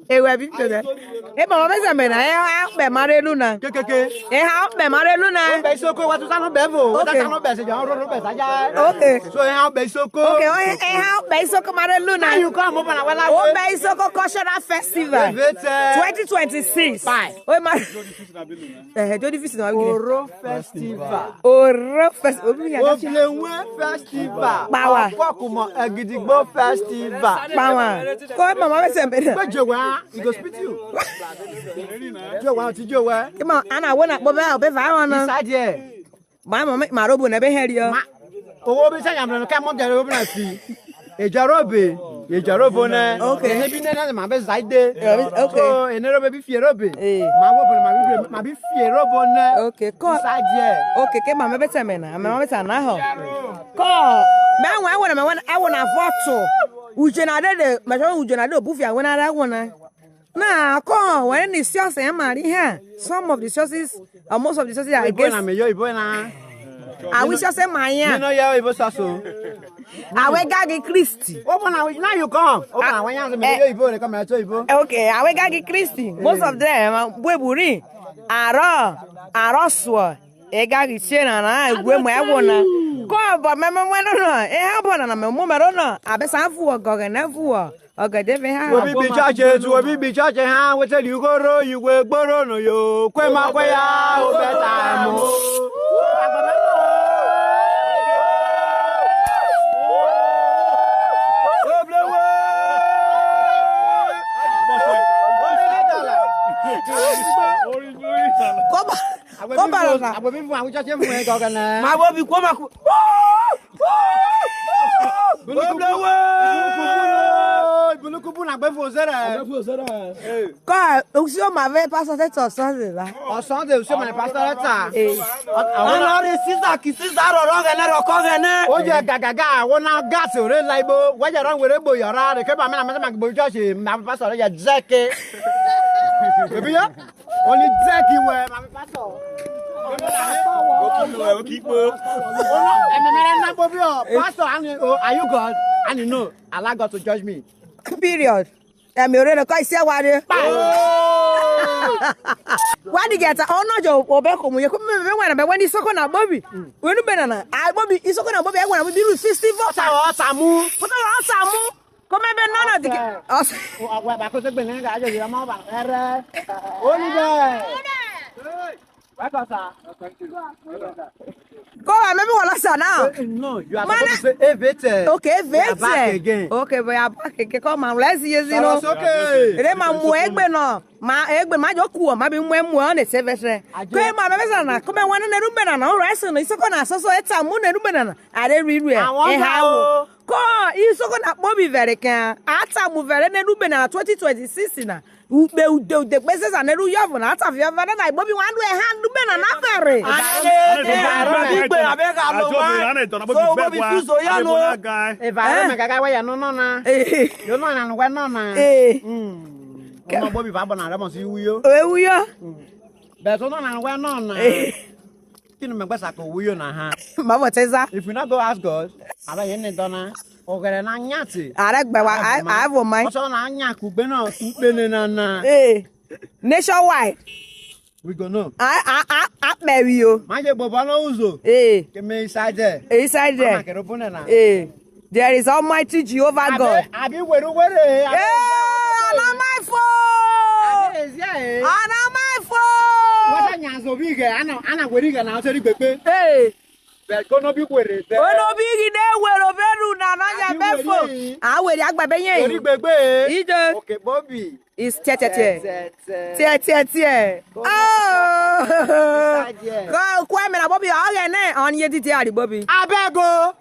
E we bi to. E mama be me na e be mare lu na. Kekeke. E ha be mare lu na. Okpe-Isoko wa tu sanu bevo. Wa sanu be se jo ro be saja. Okay. So Okpe-Isoko. Okay, e ha Okpe-Isoko mare lu na. You come up na wala. Okpe-Isoko Cultural Festival 2026. Bye. O ma do difficile na we. Oro Festival. Oro Festival. Ofilenwe Festival. Bawa. Akokumo Egidigbo Festival. Bawa. Ko mama be se me na. Bejowa, he go spit you. Jowa ti jowa. Come on, ana wona bo be be va won na. Inside here. Ba mama ma robo na be heri o. Owo bi sayam no ka mo jare obi na fi. Ejarobe, ejarobo na. Okay. Ebi na ma be zaide. Okay. So enero be fierobe. Ma wo bo ma bi fierobo na. Okay, ko. Inside here. Okay, ke mama be se me na. Mama be se na ho. Ko. Me wona I wanna vote. Uje na de, ma so uje na de obufia wona ra wona. Na ko when the sources am here. Some of the sources, most of the sources are against. Na me yo ibo na. I wish I say my You know ya ibo saso. I we gagi Christy. Open now you come. Open when you me yo ibo they come to ibo. Okay, I we gagi Christy. Most of them bweburi aroswo e gagi chena na egwe mu ewona. Ko ba me no. E ha bona na me mo mero no. Abesa fu ogoge na fu o. Ogede be ha. Obi bi chache tu obi bi chache ha we tell you go ro you we gboro no yo. Kwe ma kwe ya o beta mo. Quand aussi on m'avait pas sorti de ça là. On sent de ce mon pasteur là. On a réussi ça qui s'est arrogant o je gagaga wona gas ore laibo wa ja ran were boyara de ke ba me na me bo church ma pastor ya zeke. Ebi ya? Only zeke we ma pastor. Pastor, are you God? And you know, allow God to judge me. Period. I'm already quite say what. Why did get on no job or back home? You come when it's so na Bobby. When you banana, I Bobby is so gonna Bobby. I want to do 60 votes. Samu. Put on Samu. Come even none of the Because the banana, I just am over. Oliver. Go, I remember what I said now. No, you are supposed to say evete. Okay, evete. Back again. Okay, we are back again. Come on, let's see, you know. It's okay. Rema muegbe no. Ma egbe ma joku o ma bi mu on the service. Go ma be na. Come wan na rumbe na na. Rice no isoko na so eta mu na rumbe na. Are riru e. Ha. Ko isoko na Bobby very kan. Ata mu very na rumbe na 2026 na. Ube ude pese sa neru yovo na ata fia vana na Bobby wan do e hand rumbe na na fere. Igbe abega lo ma. So Bobby fuso ya no. E va me gaga wa ya no na. Yo no na no wa no na. Come Bobby va bona ra mo si wuyo. Ewuyo. Be so no na wa no na. Kinu me gbasa ko wuyo na ha. Ma bo teza. If we not go ask God, aba yen ne dona. Ogere na nyati. Are gba wa I have on my. So na anya ku gbe na ku na. Nationwide. We go know. I marry you. Manje bobo no uzo. Ke me inside there. Inside there. There is Almighty Jehovah God. Abi weru were. Ana my phone. Ana my phone. What anya so big ana weri ga na so ri pepe. Be ko no bi were. Ono bi gi de wero beru na na ya befo. Ah weri agbabe yen. Ori gbegbe. Ije. Okay, Bobby. Is tie. Oh. Go kwa me na Bobby o ge na on ye titi ari Bobby. Abego.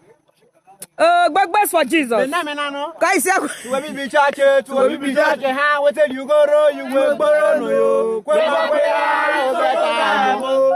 Gbagbe for Jesus. Na me na no. Kai se we bi church, we bi church ha we tell you go ro you we gboro no yo. Kwe ma kwe ya o beta mo.